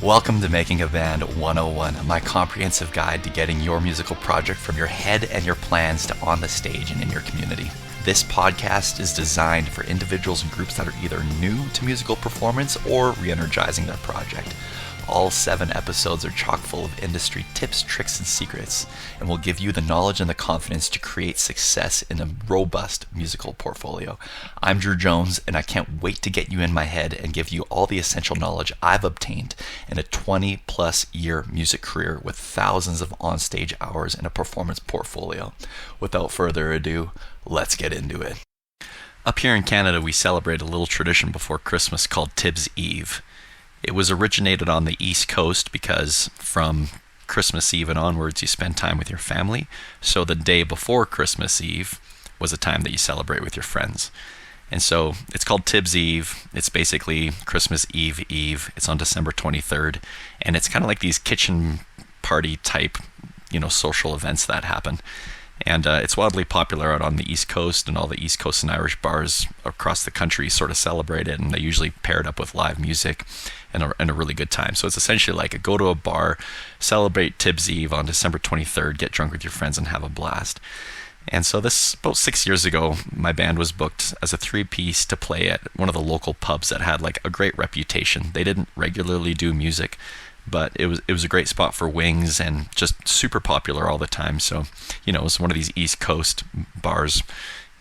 Welcome to Making a Band 101, my comprehensive guide to getting your musical project from your head and your plans to on the stage and in your community. This podcast is designed for individuals and groups that are either new to musical performance or re-energizing their project. All 7 episodes are chock full of industry tips, tricks, and secrets, and will give you the knowledge and the confidence to create success in a robust musical portfolio. I'm Drew Jones, and I can't wait to get you in my head and give you all the essential knowledge I've obtained in a 20-plus year music career with thousands of onstage hours and a performance portfolio. Without further ado, let's get into it. Up here in Canada, we celebrate a little tradition before Christmas called Tibbs Eve. It was originated on the East Coast because from Christmas Eve and onwards, you spend time with your family. So the day before Christmas Eve was a time that you celebrate with your friends. And so it's called Tibbs Eve. It's basically Christmas Eve Eve. It's on December 23rd. And it's kind of like these kitchen party type, social events that happen. And it's wildly popular out on the East Coast, and all the East Coast and Irish bars across the country sort of celebrate it, and they usually pair it up with live music and a really good time. So it's essentially like a go to a bar, celebrate Tibbs Eve on December 23rd, get drunk with your friends and have a blast. And so this, about 6 years ago, my band was booked as a 3-piece to play at one of the local pubs that had like a great reputation. They didn't regularly do music, but it was a great spot for wings and just super popular all the time. So, it's one of these East Coast bars,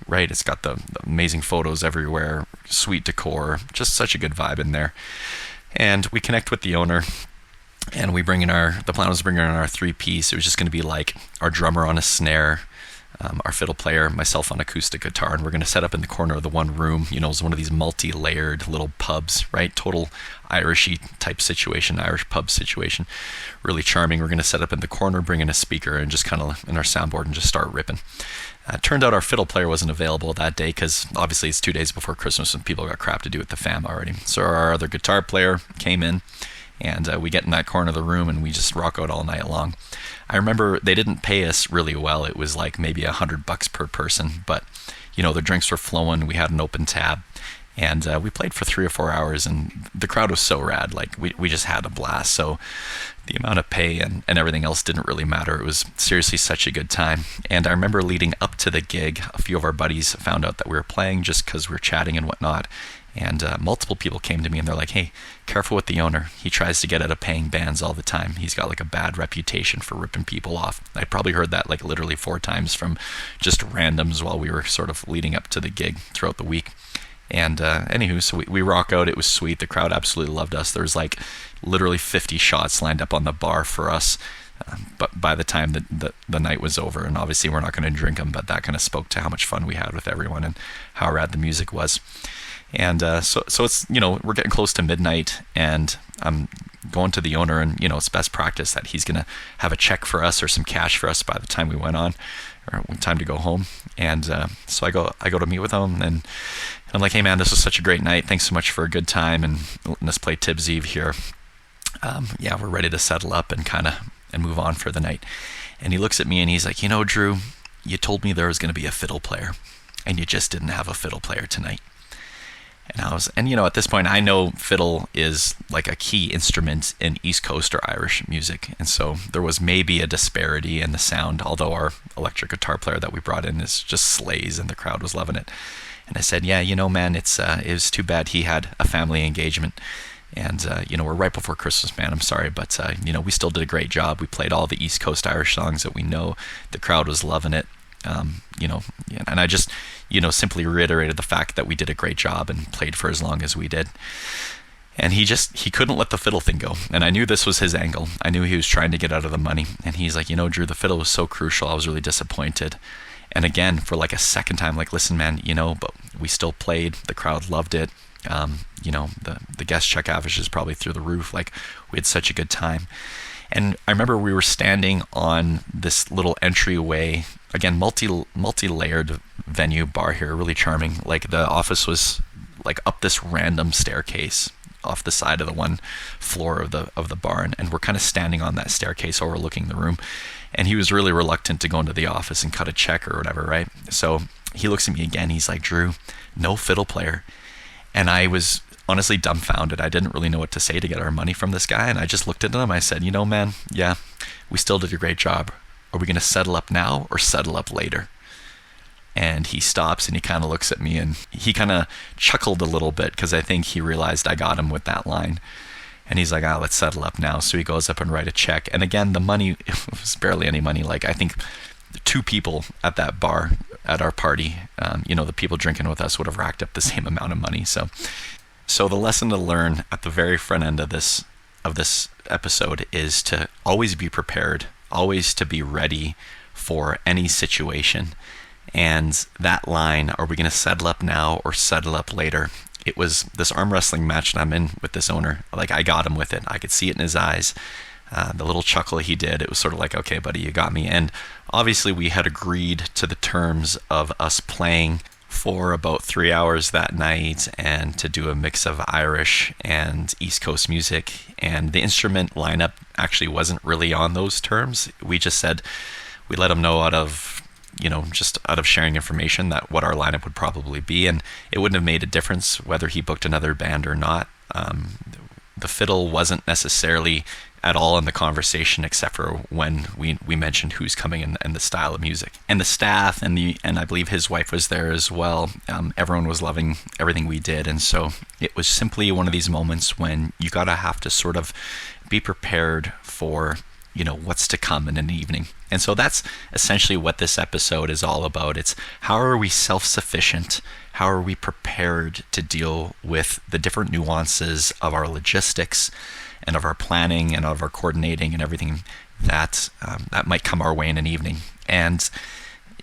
right? It's got the amazing photos everywhere, sweet decor, just such a good vibe in there. And we connect with the owner, and the plan was to bring in our 3-piece. It was just going to be like our drummer on a snare, our fiddle player, myself on acoustic guitar, and we're going to set up in the corner of the one room. It's one of these multi-layered little pubs, right? Total Irishy type situation, Irish pub situation. Really charming. We're going to set up in the corner, bring in a speaker, and just kind of in our soundboard and just start ripping. Turned out our fiddle player wasn't available that day because obviously it's 2 days before Christmas and people got crap to do with the fam already. So our other guitar player came in, and we get in that corner of the room and we just rock out all night long. I remember they didn't pay us really well. It was like maybe $100 per person, but the drinks were flowing. We had an open tab, and we played for 3 or 4 hours, and the crowd was so rad. Like we just had a blast. So the amount of pay and everything else didn't really matter. It was seriously such a good time. And I remember leading up to the gig, a few of our buddies found out that we were playing just because we were chatting and whatnot. And multiple people came to me and they're like, hey, careful with the owner. He tries to get out of paying bands all the time. He's got like a bad reputation for ripping people off. I probably heard that like literally 4 times from just randoms while we were sort of leading up to the gig throughout the week. And anywho, so we rock out. It was sweet. The crowd absolutely loved us. There was like literally 50 shots lined up on the bar for us. But by the time the night was over, and obviously we're not going to drink them, but that kind of spoke to how much fun we had with everyone and how rad the music was. And so it's, we're getting close to midnight, and I'm going to the owner, and, it's best practice that he's going to have a check for us or some cash for us by the time we went on, or time to go home. And so I go to meet with him, and I'm like, hey man, this was such a great night. Thanks so much for a good time, and let's play Tibbs Eve here. We're ready to settle up and and move on for the night. And he looks at me and he's like, Drew, you told me there was going to be a fiddle player, and you just didn't have a fiddle player tonight. And at this point, I know fiddle is like a key instrument in East Coast or Irish music. And so there was maybe a disparity in the sound, although our electric guitar player that we brought in is just slays and the crowd was loving it. And I said, yeah, man, it was too bad he had a family engagement. And, we're right before Christmas, man. I'm sorry, but, we still did a great job. We played all the East Coast Irish songs that we know. The crowd was loving it. And I just, simply reiterated the fact that we did a great job and played for as long as we did. And he couldn't let the fiddle thing go. And I knew this was his angle. I knew he was trying to get out of the money. And he's like, Drew, the fiddle was so crucial. I was really disappointed. And again, for like a second time, like, listen, man, but we still played. The crowd loved it. The guest check average is probably through the roof. Like, we had such a good time. And I remember we were standing on this little entryway, again, multi-layered venue bar here, really charming. Like, the office was like up this random staircase off the side of the one floor of the barn, and we're kind of standing on that staircase overlooking the room. And he was really reluctant to go into the office and cut a check or whatever, right? So he looks at me again. He's like, Drew, no fiddle player. And I was honestly dumbfounded. I didn't really know what to say to get our money from this guy, and I just looked at him. I said, man, yeah, we still did a great job. Are we going to settle up now or settle up later? And he stops and he kind of looks at me, and he kind of chuckled a little bit because I think he realized I got him with that line. And he's like, let's settle up now. So he goes up and write a check. And again, the money, it was barely any money. Like, I think 2 people at that bar at our party, the people drinking with us would have racked up the same amount of money. So the lesson to learn at the very front end of this episode is to always be prepared, always to be ready for any situation. And that line, are we going to settle up now or settle up later? It was this arm wrestling match that I'm in with this owner. Like, I got him with it. I could see it in his eyes. The little chuckle he did, it was sort of like, okay, buddy, you got me. And obviously we had agreed to the terms of us playing for about 3 hours that night and to do a mix of Irish and East Coast music. And the instrument lineup actually wasn't really on those terms. We just said, we let him know just out of sharing information that what our lineup would probably be, and it wouldn't have made a difference whether he booked another band or not. The fiddle wasn't necessarily at all in the conversation, except for when we mentioned who's coming and the style of music. And the staff and I believe his wife was there as well. Everyone was loving everything we did, and so it was simply one of these moments when you gotta have to sort of be prepared for what's to come in an evening. And so that's essentially what this episode is all about. It's how are we self-sufficient? How are we prepared to deal with the different nuances of our logistics and of our planning and of our coordinating and everything that might come our way in an evening. And,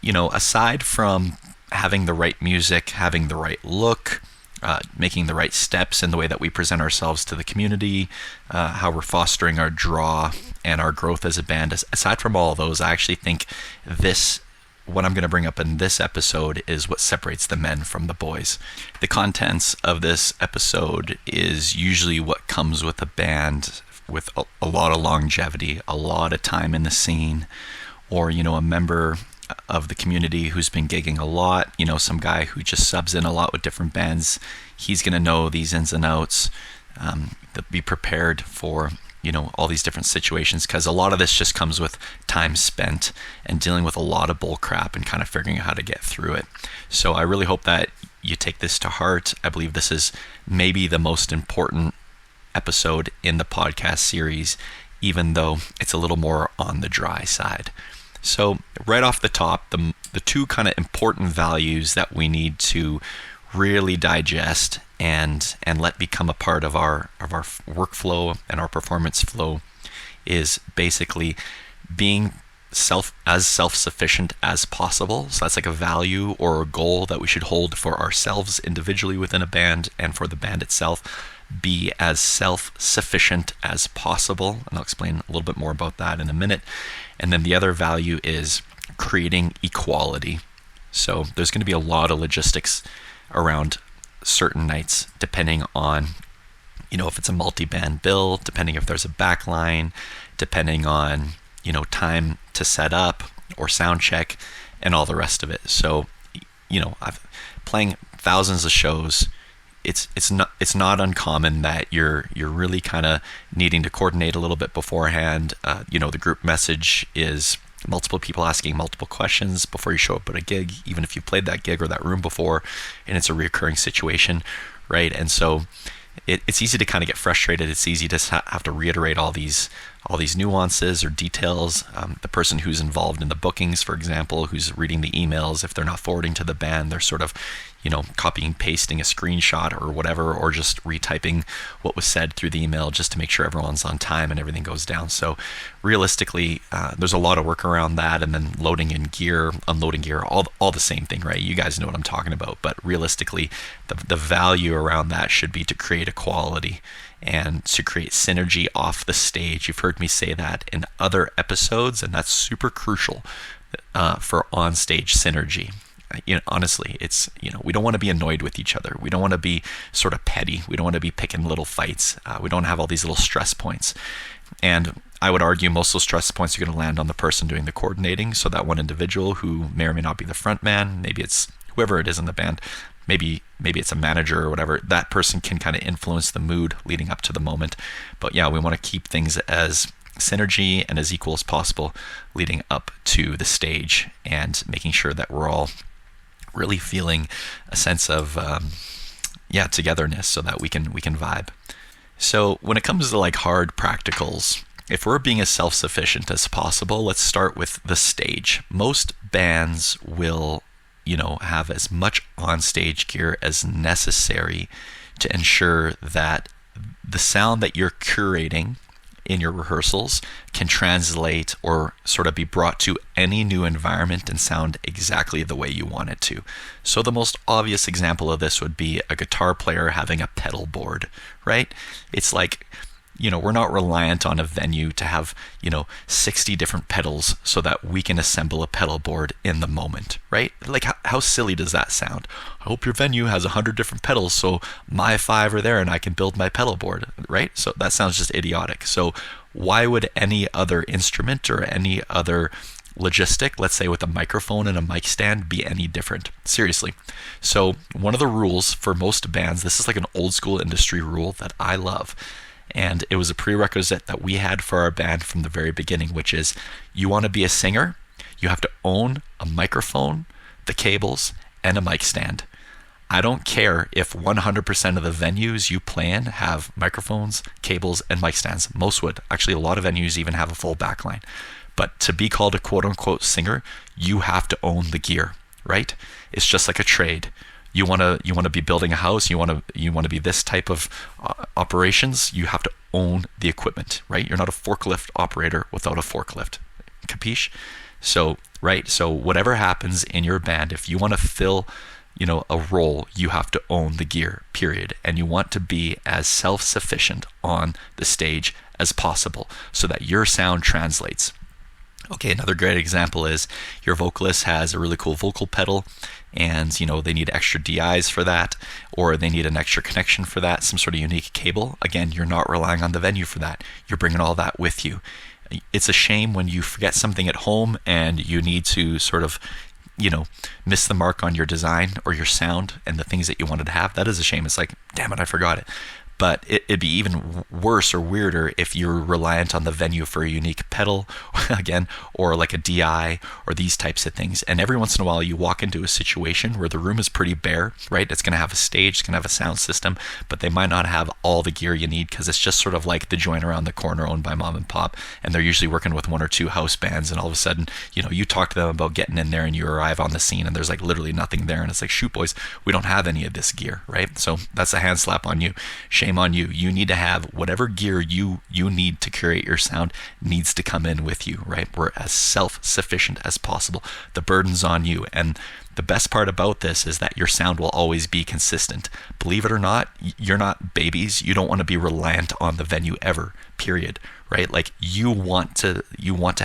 aside from having the right music, having the right look, making the right steps in the way that we present ourselves to the community, how we're fostering our draw and our growth as a band. Aside from all of those, I actually think what I'm going to bring up in this episode is what separates the men from the boys. The contents of this episode is usually what comes with a band with a lot of longevity, a lot of time in the scene, or, a member of the community who's been gigging a lot, some guy who just subs in a lot with different bands. He's going to know these ins and outs, be prepared for, all these different situations, because a lot of this just comes with time spent and dealing with a lot of bull crap and kind of figuring out how to get through it. So I really hope that you take this to heart. I believe this is maybe the most important episode in the podcast series, even though it's a little more on the dry side. So right off the top, the 2 kind of important values that we need to really digest and let become a part of our workflow and our performance flow is basically being self-sufficient as possible. So that's like a value or a goal that we should hold for ourselves individually within a band and for the band itself. Be as self-sufficient as possible, and I'll explain a little bit more about that in a minute. And then the other value is creating equality. So there's going to be a lot of logistics around certain nights, depending on, if it's a multi-band bill, depending if there's a back line, depending on, time to set up or sound check and all the rest of it. So, I've playing thousands of shows. It's not uncommon that you're really kind of needing to coordinate a little bit beforehand. The group message is multiple people asking multiple questions before you show up at a gig, even if you've played that gig or that room before, and it's a recurring situation, right? And so it's easy to kind of get frustrated. It's easy to have to reiterate all these nuances or details. The person who's involved in the bookings, for example, who's reading the emails, if they're not forwarding to the band, they're sort of copying, pasting a screenshot or whatever, or just retyping what was said through the email just to make sure everyone's on time and everything goes down. So realistically, there's a lot of work around that, and then loading in gear, unloading gear, all the same thing, right? You guys know what I'm talking about. But realistically, the value around that should be to create equality and to create synergy off the stage. You've heard me say that in other episodes, and that's super crucial for on-stage synergy. Honestly, it's, we don't want to be annoyed with each other. We don't want to be sort of petty. We don't want to be picking little fights. We don't have all these little stress points. And I would argue most of those stress points are going to land on the person doing the coordinating. So that one individual who may or may not be the front man, maybe it's whoever it is in the band, maybe maybe it's a manager or whatever, that person can kind of influence the mood leading up to the moment. But yeah, we want to keep things as synergy and as equal as possible leading up to the stage, and making sure that we're all really feeling a sense of togetherness, so that we can vibe. So when it comes to like hard practicals, if we're being as self-sufficient as possible, let's start with the stage. Most bands will, have as much on-stage gear as necessary to ensure that the sound that you're curating in your rehearsals can translate or sort of be brought to any new environment and sound exactly the way you want it to. So the most obvious example of this would be a guitar player having a pedal board, right? It's like, we're not reliant on a venue to have, 60 different pedals so that we can assemble a pedal board in the moment, right? Like, how silly does that sound? I hope your venue has 100 different pedals so my 5 are there and I can build my pedal board, right? So that sounds just idiotic. So why would any other instrument or any other logistic, let's say with a microphone and a mic stand, be any different? Seriously. So one of the rules for most bands, this is like an old school industry rule that I love, and it was a prerequisite that we had for our band from the very beginning, which is, you want to be a singer, you have to own a microphone, the cables, and a mic stand. I don't care if 100% of the venues you play in have microphones, cables, and mic stands. Most would. Actually, a lot of venues even have a full backline. But to be called a quote-unquote singer, you have to own the gear, right? It's just like a trade. You want to be building a house, you want to be this type of operations, you have to own the equipment, right? You're not a forklift operator without a forklift. Capiche? So whatever happens in your band, if you want to fill, a role, you have to own the gear, period. And you want to be as self-sufficient on the stage as possible so that your sound translates. Okay, another great example is your vocalist has a really cool vocal pedal, and they need extra DIs for that, or they need an extra connection for that, some sort of unique cable. Again, you're not relying on the venue for that. You're bringing all that with you. It's a shame when you forget something at home and you need to sort of, miss the mark on your design or your sound and the things that you wanted to have. That is a shame. It's like, damn it, I forgot it. But it'd be even worse or weirder if you're reliant on the venue for a unique pedal, again, or like a DI or these types of things. And every once in a while you walk into a situation where the room is pretty bare, right? It's going to have a stage, it's going to have a sound system, but they might not have all the gear you need because it's just sort of like the joint around the corner owned by mom and pop. And they're usually working with 1 or 2 house bands. And all of a sudden, you talk to them about getting in there and you arrive on the scene and there's like literally nothing there. And it's like, shoot, boys, we don't have any of this gear, right? So that's a hand slap on you. Shame on you. You need to have whatever gear you need to curate your sound needs to come in with you, right? We're as self-sufficient as possible. The burden's on you. And the best part about this is that your sound will always be consistent. Believe it or not, you're not babies. You don't want to be reliant on the venue ever, period, right? Like you want to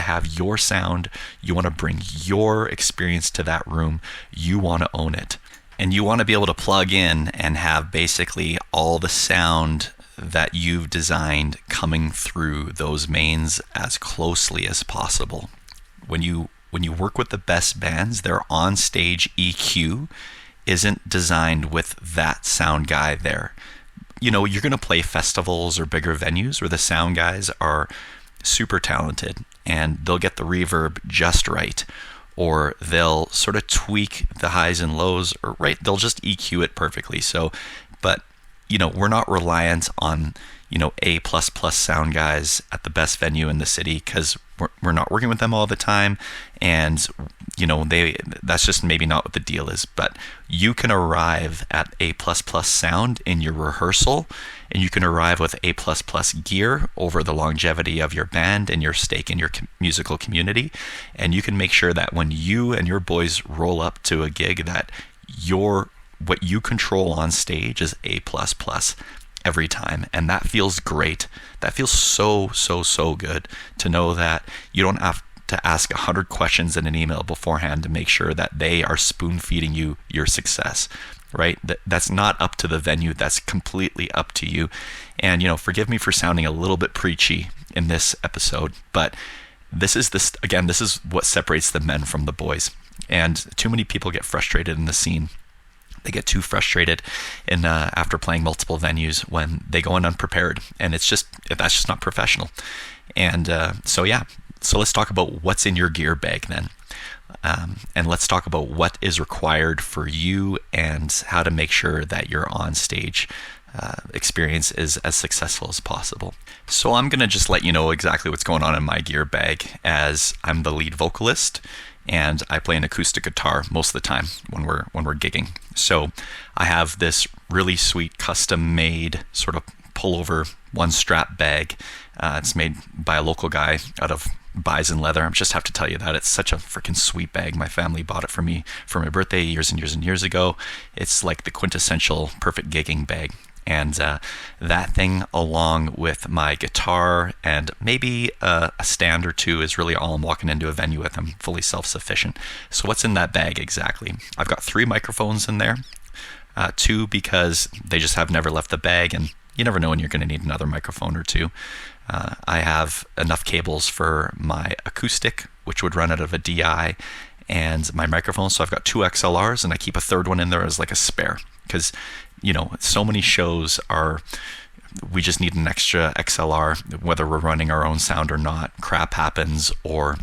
have your sound. You want to bring your experience to that room. You want to own it. And you want to be able to plug in and have basically all the sound that you've designed coming through those mains as closely as possible. When you work with the best bands, their on-stage EQ isn't designed with that sound guy there. You're going to play festivals or bigger venues where the sound guys are super talented and they'll get the reverb just right. Or they'll sort of tweak the highs and lows, or right, they'll just EQ it perfectly. So, but we're not reliant on A++ sound guys at the best venue in the city because we're not working with them all the time, and that's just maybe not what the deal is. But you can arrive at A++ sound in your rehearsal, and you can arrive with A++ gear over the longevity of your band and your stake in your musical community, and you can make sure that when you and your boys roll up to a gig that what you control on stage is A++ every time. And that feels great. That feels so good to know that you don't have to ask 100 questions in an email beforehand to make sure that they are spoon feeding you your success, right? That's not up to the venue. That's completely up to you. And, forgive me for sounding a little bit preachy in this episode, but this is what separates the men from the boys. And too many people get frustrated in the scene They get too frustrated in after playing multiple venues when they go in unprepared, and that's just not professional. And so let's talk about what's in your gear bag then. And let's talk about what is required for you and how to make sure that your on-stage experience is as successful as possible. So I'm going to just let you know exactly what's going on in my gear bag, as I'm the lead vocalist and I play an acoustic guitar most of the time when we're gigging. So I have this really sweet custom-made sort of pullover one-strap bag. It's made by a local guy out of Bison Leather. I just have to tell you that it's such a freaking sweet bag. My family bought it for me for my birthday years and years and years ago. It's like the quintessential perfect gigging bag. And that thing, along with my guitar and maybe a stand or two, is really all I'm walking into a venue with. I'm fully self-sufficient. So what's in that bag exactly? I've got 3 microphones in there. 2 because they just have never left the bag, and you never know when you're going to need another microphone or 2. I have enough cables for my acoustic, which would run out of a DI, and my microphone. So I've got 2 XLRs, and I keep a third one in there as like a spare, because so many shows we just need an extra XLR, whether we're running our own sound or not. Crap happens, or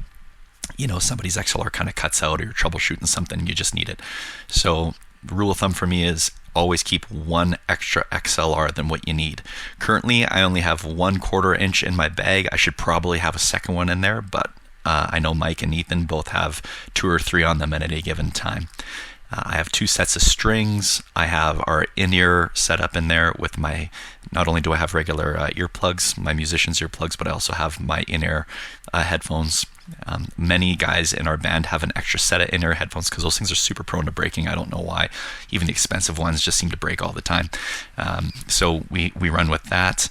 somebody's XLR kind of cuts out, or you're troubleshooting something and you just need it. So the rule of thumb for me is always keep 1 extra XLR than what you need. Currently, I only have 1/4 inch in my bag. I should probably have a second one in there, but I know Mike and Ethan both have 2 or 3 on them at any given time. I have 2 sets of strings. I have our in-ear setup in there with not only do I have regular earplugs, my musician's earplugs, but I also have my in-ear headphones. Many guys in our band have an extra set of in-ear headphones because those things are super prone to breaking. I don't know why. Even the expensive ones just seem to break all the time. So we run with that.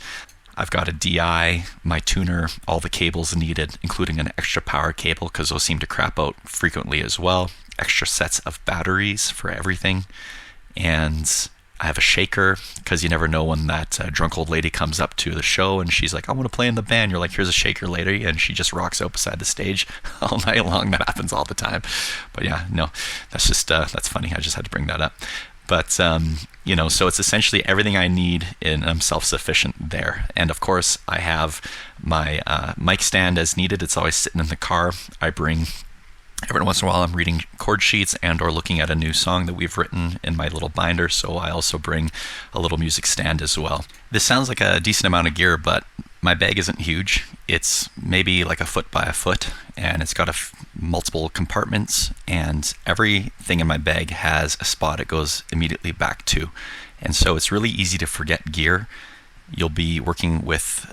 I've got a DI, my tuner, all the cables needed, including an extra power cable because those seem to crap out frequently as well. Extra sets of batteries for everything. And I have a shaker because you never know when that drunk old lady comes up to the show and she's like, I want to play in the band. You're like, here's a shaker lady, and she just rocks out beside the stage all night long. That happens all the time. But yeah, no, that's just that's funny. I just had to bring that up. But so it's essentially everything I need, and I'm self-sufficient there. And of course, I have my mic stand as needed. It's always sitting in the car. I bring every once in a while, I'm reading chord sheets and or looking at a new song that we've written in my little binder, so I also bring a little music stand as well. This sounds like a decent amount of gear, but my bag isn't huge. It's maybe like 1 foot by 1 foot, and it's got multiple compartments, and everything in my bag has a spot it goes immediately back to. And so it's really easy to forget gear. You'll be working with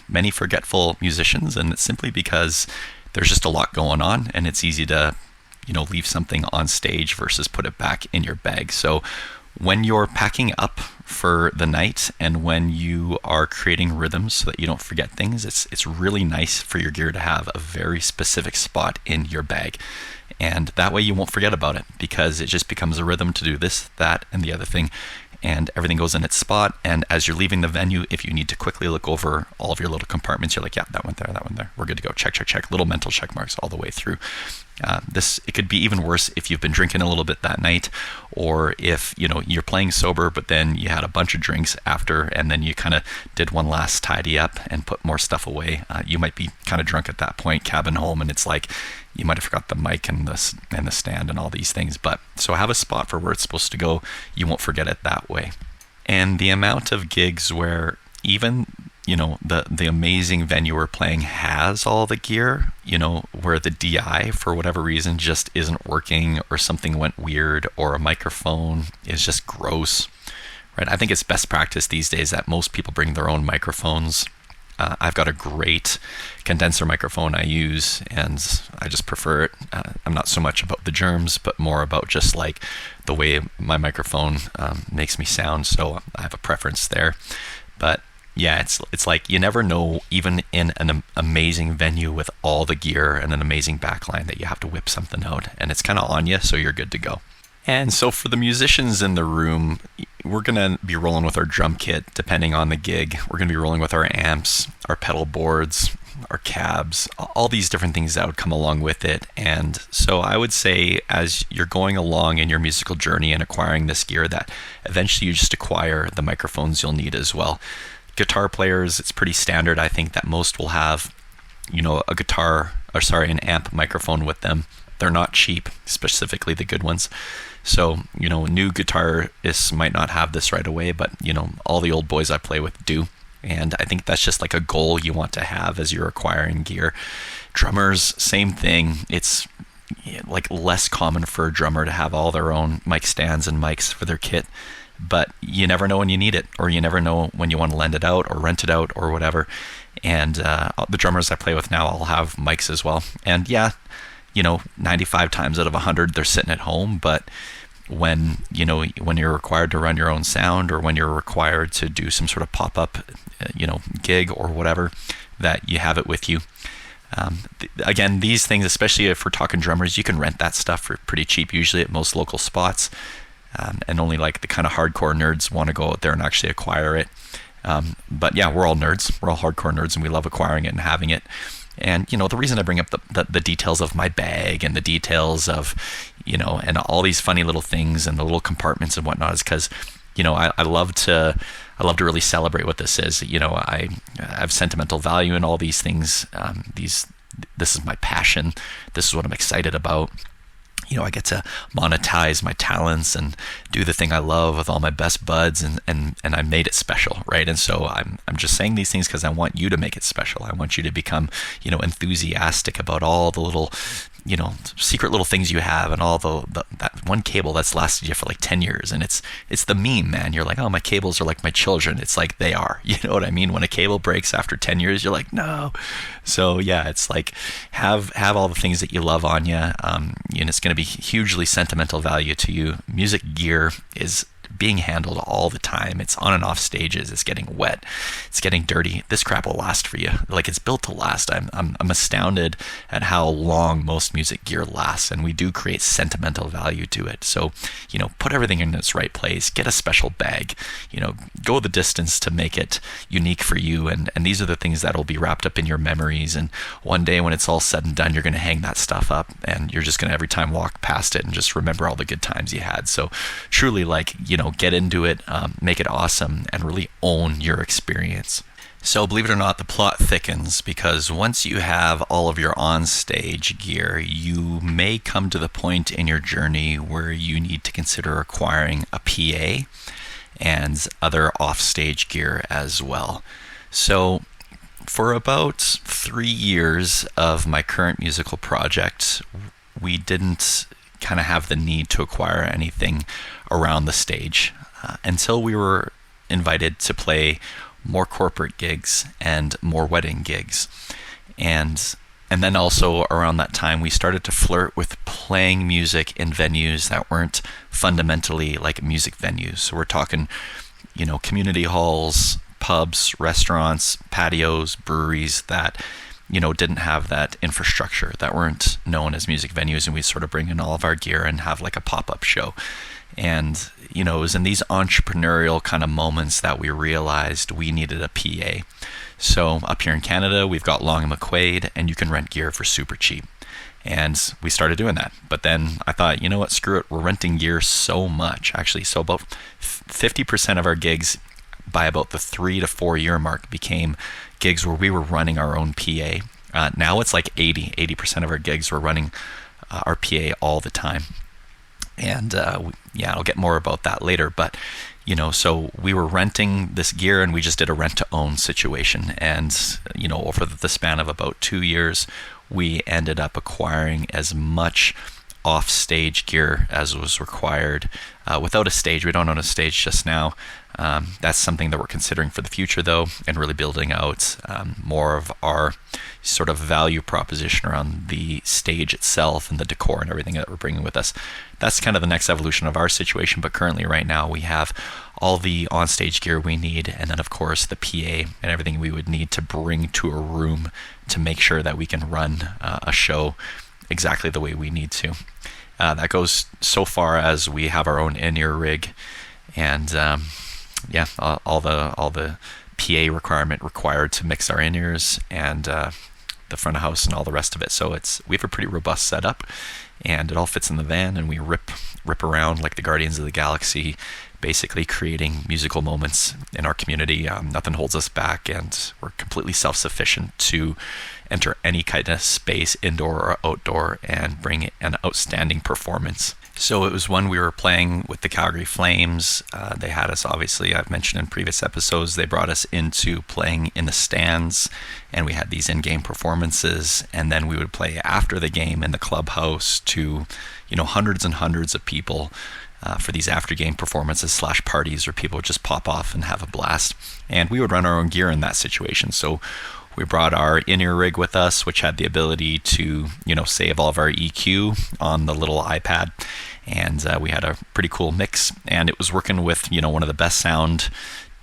many forgetful musicians, and it's simply because there's just a lot going on, and it's easy to, leave something on stage versus put it back in your bag. So when you're packing up for the night and when you are creating rhythms so that you don't forget things, it's really nice for your gear to have a very specific spot in your bag. And that way you won't forget about it, because it just becomes a rhythm to do this, that, and the other thing. And everything goes in its spot. And as you're leaving the venue, if you need to quickly look over all of your little compartments, you're like, yeah, that went there, that one there. We're good to go. Check, check, check. Little mental check marks all the way through. It could be even worse if you've been drinking a little bit that night, or if you're playing sober, but then you had a bunch of drinks after, and then you kind of did one last tidy up and put more stuff away. You might be kind of drunk at that point, cabin home, and it's like you might have forgot the mic and the stand and all these things. But so have a spot for where it's supposed to go. You won't forget it that way. And the amount of gigs where even the amazing venue we're playing has all the gear, where the DI for whatever reason just isn't working, or something went weird, or a microphone is just gross, right? I think it's best practice these days that most people bring their own microphones. I've got a great condenser microphone I use, and I just prefer it. I'm not so much about the germs, but more about just like the way my microphone makes me sound. So I have a preference there. But yeah, it's like you never know, even in an amazing venue with all the gear and an amazing backline, that you have to whip something out, and it's kind of on you, so you're good to go. And so for the musicians in the room, we're going to be rolling with our drum kit depending on the gig. We're going to be rolling with our amps, our pedal boards, our cabs, all these different things that would come along with it. And so I would say, as you're going along in your musical journey and acquiring this gear, that eventually you just acquire the microphones you'll need as well. Guitar players, it's pretty standard. I think that most will have, an amp microphone with them. They're not cheap, specifically the good ones. So, new guitarists might not have this right away, but, all the old boys I play with do. And I think that's just like a goal you want to have as you're acquiring gear. Drummers, same thing. It's like less common for a drummer to have all their own mic stands and mics for their kit, but you never know when you need it, or you never know when you want to lend it out or rent it out or whatever. And the drummers I play with now all have mics as well. And 95 times out of 100 they're sitting at home, but when you're required to run your own sound, or when you're required to do some sort of pop-up gig or whatever, that you have it with you. Again, these things, especially if we're talking drummers, you can rent that stuff for pretty cheap, usually at most local spots, and only like the kind of hardcore nerds want to go out there and actually acquire it. But yeah, we're all nerds, we're all hardcore nerds, and we love acquiring it and having it. And, the reason I bring up the details of my bag and the details of, and all these funny little things and the little compartments and whatnot is because, I love to really celebrate what this is. I have sentimental value in all these things. This is my passion. This is what I'm excited about. I get to monetize my talents and do the thing I love with all my best buds, and I made it special, right? And so I'm just saying these things because I want you to make it special. I want you to become, enthusiastic about all the little, secret little things you have, and all that one cable that's lasted you for like 10 years. And it's the meme, man. You're like, oh, my cables are like my children. It's like they are, you know what I mean? When a cable breaks after 10 years, you're like, no. So yeah, it's like, have all the things that you love on you. And it's going to be hugely sentimental value to you. Music gear is being handled all the time. It's on and off stages. It's getting wet. It's getting dirty. This crap will last for you. Like, it's built to last. I'm astounded at how long most music gear lasts, and we do create sentimental value to it. So, put everything in its right place. Get a special bag. Go the distance to make it unique for you. And these are the things that'll be wrapped up in your memories. And one day when it's all said and done, you're going to hang that stuff up, and you're just going to every time walk past it and just remember all the good times you had. So truly, get into it, make it awesome, and really own your experience. So believe it or not, the plot thickens, because once you have all of your on-stage gear, you may come to the point in your journey where you need to consider acquiring a PA and other off-stage gear as well. So for about 3 years of my current musical project, we didn't kind of have the need to acquire anything around the stage until we were invited to play more corporate gigs and more wedding gigs. And then also around that time, we started to flirt with playing music in venues that weren't fundamentally like music venues. So we're talking, community halls, pubs, restaurants, patios, breweries that didn't have that infrastructure, that weren't known as music venues, and we sort of bring in all of our gear and have like a pop-up show. And, it was in these entrepreneurial kind of moments that we realized we needed a PA. So up here in Canada, we've got Long and McQuaid, and you can rent gear for super cheap. And we started doing that. But then I thought, what, screw it. We're renting gear so much, actually. So about 50% of our gigs by about the 3 to 4 year mark became gigs where we were running our own PA. Now it's like 80% of our gigs we're running our PA all the time. And I'll get more about that later. But, so we were renting this gear, and we just did a rent-to-own situation. And, over the span of about 2 years, we ended up acquiring as much off-stage gear as was required. Without a stage, we don't own a stage just now. That's something that we're considering for the future, though, and really building out more of our sort of value proposition around the stage itself and the decor and everything that we're bringing with us. That's kind of the next evolution of our situation, but currently right now we have all the on-stage gear we need, and then of course the PA and everything we would need to bring to a room to make sure that we can run a show exactly the way we need to. That goes so far as we have our own in-ear rig, and all the PA requirement required to mix our in-ears and the front of house and all the rest of it. So we have a pretty robust setup, and it all fits in the van, and we rip around like the Guardians of the Galaxy, basically creating musical moments in our community. Nothing holds us back, and we're completely self-sufficient to enter any kind of space, indoor or outdoor, and bring an outstanding performance. So it was when we were playing with the Calgary Flames. They had us, obviously, I've mentioned in previous episodes, they brought us into playing in the stands, and we had these in-game performances, and then we would play after the game in the clubhouse to, hundreds and hundreds of people for these after-game performances / parties where people would just pop off and have a blast. And we would run our own gear in that situation. So we brought our in-ear rig with us, which had the ability to, save all of our EQ on the little iPad. And we had a pretty cool mix. And it was working with, one of the best sound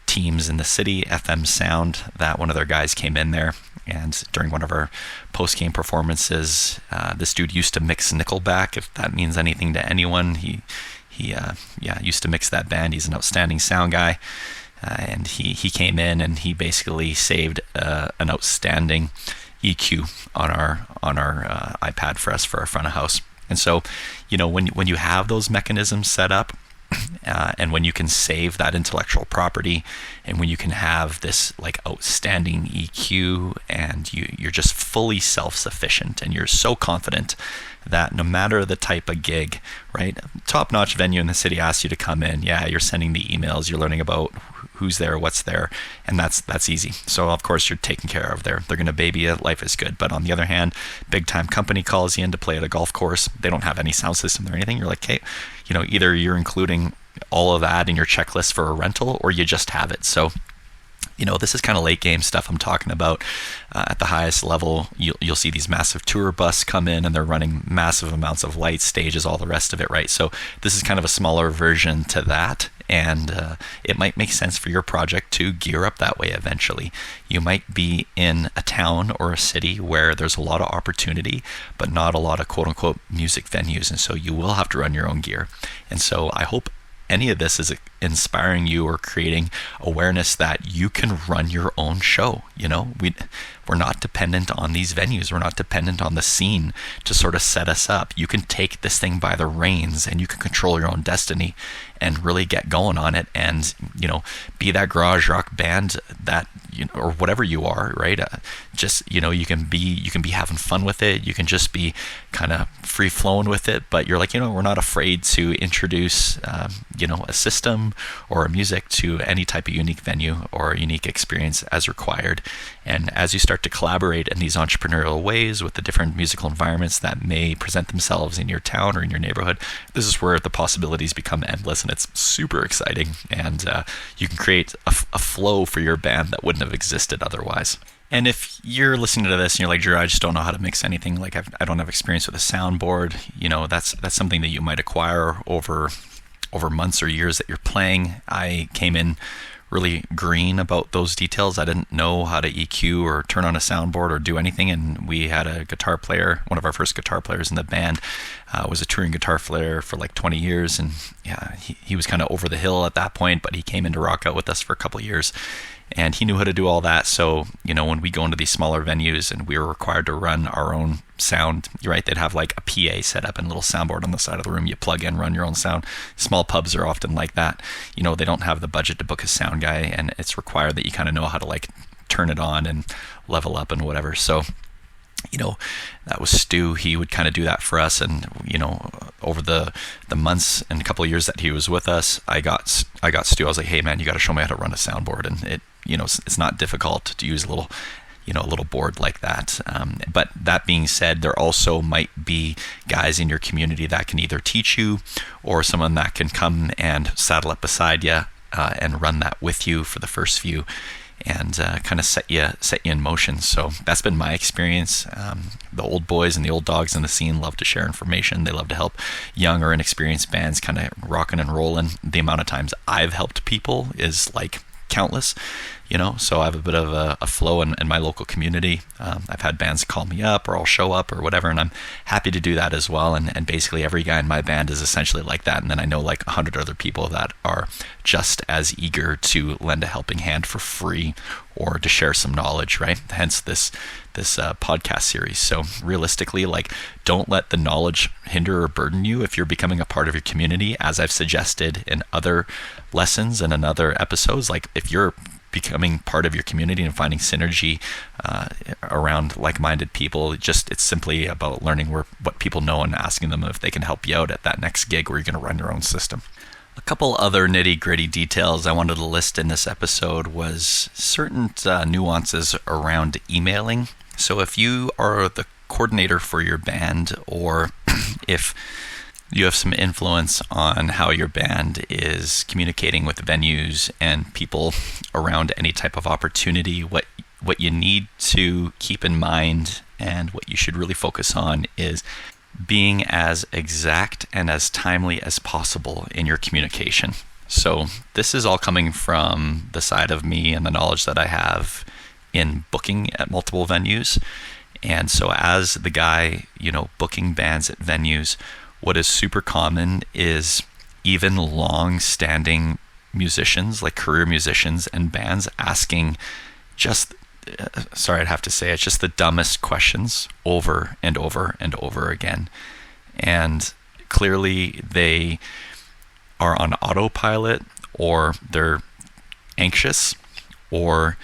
teams in the city, FM Sound, that one of their guys came in there. And during one of our post-game performances, this dude used to mix Nickelback, if that means anything to anyone. He used to mix that band. He's an outstanding sound guy. And he came in and he basically saved an outstanding EQ on our iPad for us for our front of house. And so, when you have those mechanisms set up, and when you can save that intellectual property, and when you can have this like outstanding EQ, and you're just fully self-sufficient, and you're so confident that no matter the type of gig, right, top-notch venue in the city asks you to come in, you're sending the emails, you're learning about who's there, what's there, and that's easy. So of course you're taken care of there. They're going to baby you, life is good. But on the other hand, big time company calls you in to play at a golf course. They don't have any sound system or anything. You're like, hey, either you're including all of that in your checklist for a rental, or you just have it. So this is kind of late game stuff I'm talking about. At the highest level, you'll see these massive tour bus come in, and they're running massive amounts of lights, stages, all the rest of it, right? So this is kind of a smaller version to that, and it might make sense for your project to gear up that way eventually. You might be in a town or a city where there's a lot of opportunity, but not a lot of quote-unquote music venues, and so you will have to run your own gear. And so I hope any of this is inspiring you or creating awareness that you can run your own show. We're not dependent on these venues. We're not dependent on the scene to sort of set us up. You can take this thing by the reins, and you can control your own destiny and really get going on it, and be that garage rock band that or whatever you are, right? You can be having fun with it. You can just be kind of free flowing with it, but you're like, we're not afraid to introduce a system or a music to any type of unique venue or a unique experience as required. And as you start to collaborate in these entrepreneurial ways with the different musical environments that may present themselves in your town or in your neighborhood, this is where the possibilities become endless, and it's super exciting. And you can create a flow for your band that wouldn't have existed otherwise. And if you're listening to this and you're like, Drew, I just don't know how to mix anything, like I don't have experience with a soundboard, that's something that you might acquire over months or years that you're playing. I came in really green about those details. I didn't know how to EQ or turn on a soundboard or do anything, and we had a guitar player, one of our first guitar players in the band, was a touring guitar player for like 20 years, and he was kind of over the hill at that point, but he came in to rock out with us for a couple of years, and he knew how to do all that. So when we go into these smaller venues and we were required to run our own sound, right, they'd have like a PA set up and a little soundboard on the side of the room. You plug in, run your own sound. Small pubs are often like that. They don't have the budget to book a sound guy, and it's required that you kind of know how to like turn it on and level up and whatever. So that was Stu. He would kind of do that for us, and over the months and a couple of years that he was with us, I got Stu. I was like, hey man, you got to show me how to run a soundboard, and it's not difficult to use a little board like that. But that being said, there also might be guys in your community that can either teach you, or someone that can come and saddle up beside you and run that with you for the first few, and kind of set you in motion. So that's been my experience. The old boys and the old dogs in the scene love to share information. They love to help young or inexperienced bands kind of rocking and rolling. The amount of times I've helped people is like countless. So I have a bit of a flow in my local community. I've had bands call me up, or I'll show up or whatever, and I'm happy to do that as well. And basically every guy in my band is essentially like that. And then I know like 100 other people that are just as eager to lend a helping hand for free or to share some knowledge, right? Hence this podcast series. So realistically, like, don't let the knowledge hinder or burden you if you're becoming a part of your community. As I've suggested in other lessons and in other episodes, like if you're becoming part of your community and finding synergy around like-minded people, it's simply about learning what people know and asking them if they can help you out at that next gig where you're going to run your own system. A couple other nitty-gritty details I wanted to list in this episode was certain nuances around emailing. So if you are the coordinator for your band, or if you have some influence on how your band is communicating with venues and people around any type of opportunity, what you need to keep in mind and what you should really focus on is being as exact and as timely as possible in your communication. So this is all coming from the side of me and the knowledge that I have in booking at multiple venues. And so as the guy, booking bands at venues, what is super common is even long-standing musicians, like career musicians and bands, asking I'd have to say, it's just the dumbest questions over and over and over again. And clearly they are on autopilot, or they're anxious, or,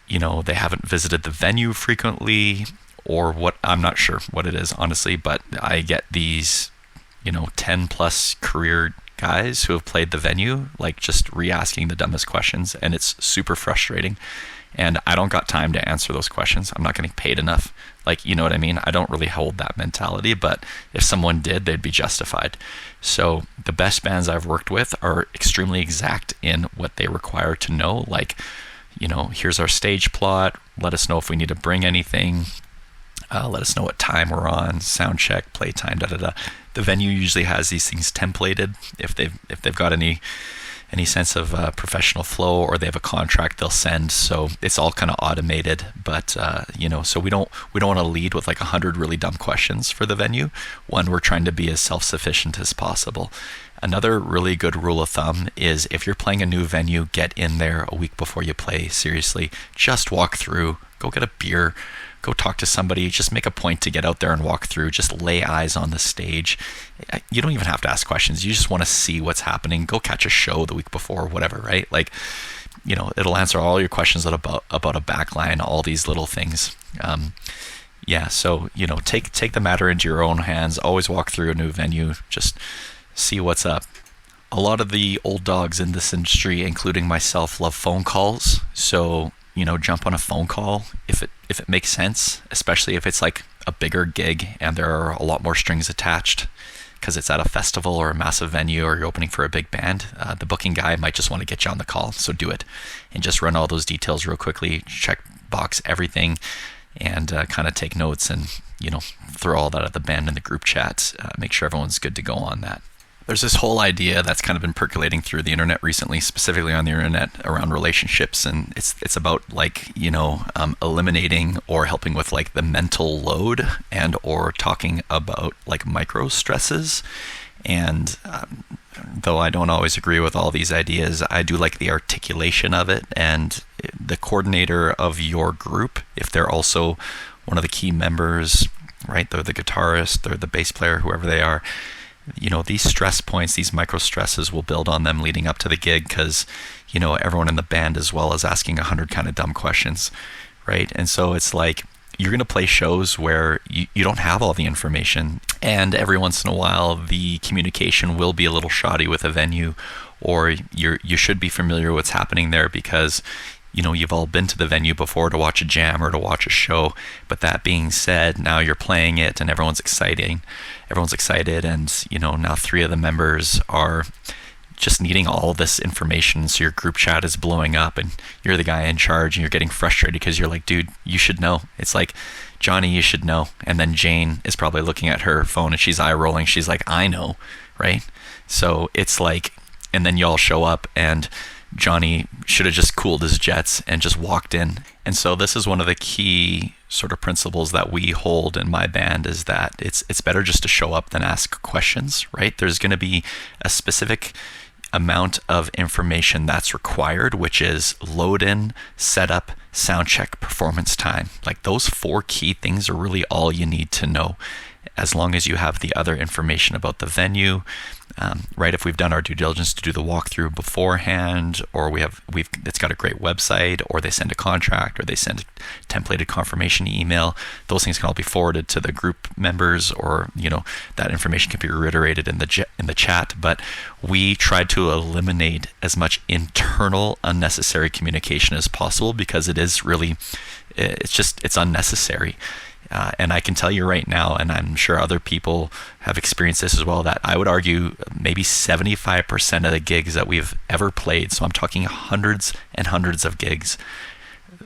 they haven't visited the venue frequently, or what. I'm not sure what it is, honestly, but I get these, 10 plus career guys who have played the venue, like just re-asking the dumbest questions, and it's super frustrating. And I don't got time to answer those questions. I'm not getting paid enough. Like, you know what I mean? I don't really hold that mentality, but if someone did, they'd be justified. So the best bands I've worked with are extremely exact in what they require to know. Like, here's our stage plot. Let us know if we need to bring anything. Let us know what time we're on. Sound check, play time, The venue usually has these things templated. If they've got any sense of professional flow, or they have a contract they'll send, so it's all kind of automated. But so we don't want to lead with like 100 really dumb questions for the venue. One, we're trying to be as self-sufficient as possible. Another really good rule of thumb is if you're playing a new venue, get in there a week before you play. Seriously, just walk through, go get a beer, go talk to somebody, just make a point to get out there and walk through, just lay eyes on the stage. You don't even have to ask questions. You just want to see what's happening. Go catch a show the week before, whatever, right? Like, it'll answer all your questions about a backline, all these little things. So, take the matter into your own hands. Always walk through a new venue, just see what's up. A lot of the old dogs in this industry, including myself, love phone calls. So, jump on a phone call if it makes sense, especially if it's like a bigger gig and there are a lot more strings attached because it's at a festival or a massive venue, or you're opening for a big band. The booking guy might just want to get you on the call, so do it and just run all those details real quickly, check box everything, and kind of take notes and throw all that at the band in the group chat. Make sure everyone's good to go on that. There's this whole idea that's kind of been percolating through the internet recently, specifically on the internet, around relationships, and it's about like eliminating or helping with like the mental load, and or talking about like micro stresses. And though I don't always agree with all these ideas, I do like the articulation of it. And the coordinator of your group, if they're also one of the key members, right? They're the guitarist, they're the bass player, whoever they are. These stress points, these micro stresses will build on them leading up to the gig, because, everyone in the band as well is asking 100 kind of dumb questions, right? And so it's like, you're going to play shows where you don't have all the information, and every once in a while the communication will be a little shoddy with a venue, or you should be familiar with what's happening there because you've all been to the venue before to watch a jam or to watch a show. But that being said, now you're playing it and everyone's excited, and now 3 of the members are just needing all this information, so your group chat is blowing up and you're the guy in charge and you're getting frustrated because you're like, dude, you should know. It's like, Johnny, you should know. And then Jane is probably looking at her phone and she's eye rolling, she's like, I know, right? So it's like, and then you all show up and Johnny should have just cooled his jets and just walked in. And so this is one of the key sort of principles that we hold in my band, is that it's better just to show up than ask questions, right? There's going to be a specific amount of information that's required, which is load in, setup, sound check, performance time. Like those 4 key things are really all you need to know. As long as you have the other information about the venue, right? If we've done our due diligence to do the walkthrough beforehand, or it's got a great website, or they send a contract, or they send a templated confirmation email, those things can all be forwarded to the group members, or that information can be reiterated in the chat. But we tried to eliminate as much internal unnecessary communication as possible, because it's unnecessary. And I can tell you right now, and I'm sure other people have experienced this as well, that I would argue maybe 75% of the gigs that we've ever played, so I'm talking hundreds and hundreds of gigs,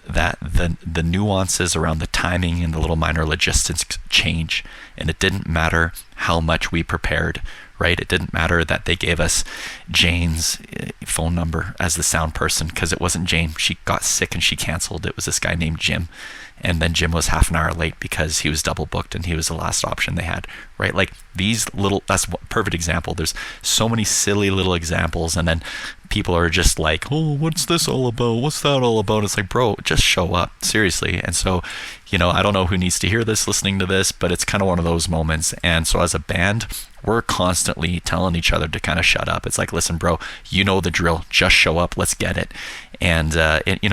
that the nuances around the timing and the little minor logistics change. And it didn't matter how much we prepared, right? It didn't matter that they gave us Jane's phone number as the sound person, because it wasn't Jane. She got sick and she canceled. It was this guy named Jim. And then Jim was half an hour late because he was double booked and he was the last option they had, right? Like that's a perfect example. There's so many silly little examples, and then people are just like, oh, what's this all about? What's that all about? It's like, bro, just show up, seriously. And so, I don't know who needs to hear this, listening to this, but it's kind of one of those moments. And so as a band, we're constantly telling each other to kind of shut up. It's like, listen, bro, you know the drill. Just show up. Let's get it. And,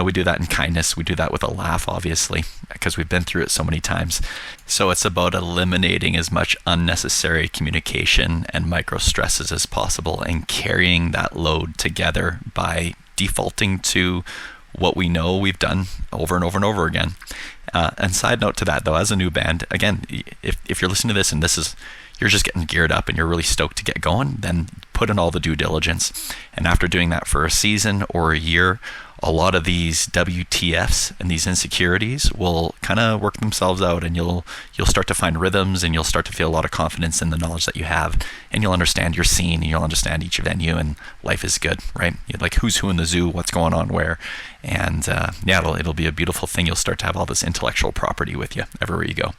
we do that in kindness. We do that with a laugh, obviously, because we've been through it so many times. So it's about eliminating as much unnecessary communication and micro stresses as possible, and carrying that load together by defaulting to what we know we've done over and over and over again. And side note to that, though, as a new band, again, if you're listening to this and you're just getting geared up and you're really stoked to get going, then put in all the due diligence. And after doing that for a season or a year, a lot of these WTFs and these insecurities will kind of work themselves out, and you'll start to find rhythms, and you'll start to feel a lot of confidence in the knowledge that you have, and you'll understand your scene, and you'll understand each venue, and life is good, right? Like who's who in the zoo, what's going on where, and it'll be a beautiful thing. You'll start to have all this intellectual property with you everywhere you go.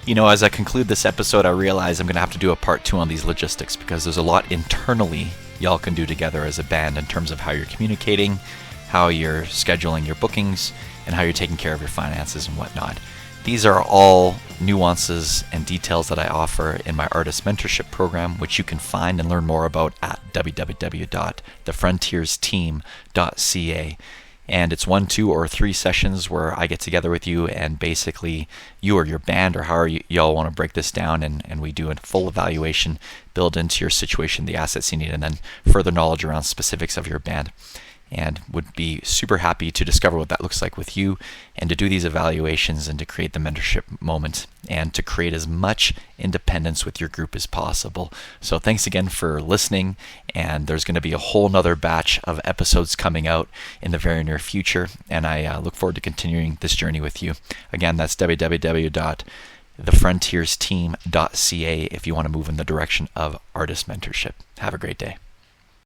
As I conclude this episode, I realize I'm going to have to do a part 2 on these logistics, because there's a lot internally y'all can do together as a band in terms of how you're communicating, how you're scheduling your bookings, and how you're taking care of your finances and whatnot. These are all nuances and details that I offer in my artist mentorship program, which you can find and learn more about at www.thefrontiersteam.ca. And it's 1, 2, or 3 sessions where I get together with you, and basically you or your band, or however y'all want to break this down, and we do a full evaluation, build into your situation the assets you need, and then further knowledge around specifics of your band. And would be super happy to discover what that looks like with you, and to do these evaluations, and to create the mentorship moment, and to create as much independence with your group as possible. So thanks again for listening, and there's going to be a whole nother batch of episodes coming out in the very near future, and I look forward to continuing this journey with you. Again, that's www.thefrontiersteam.ca if you want to move in the direction of artist mentorship. Have a great day.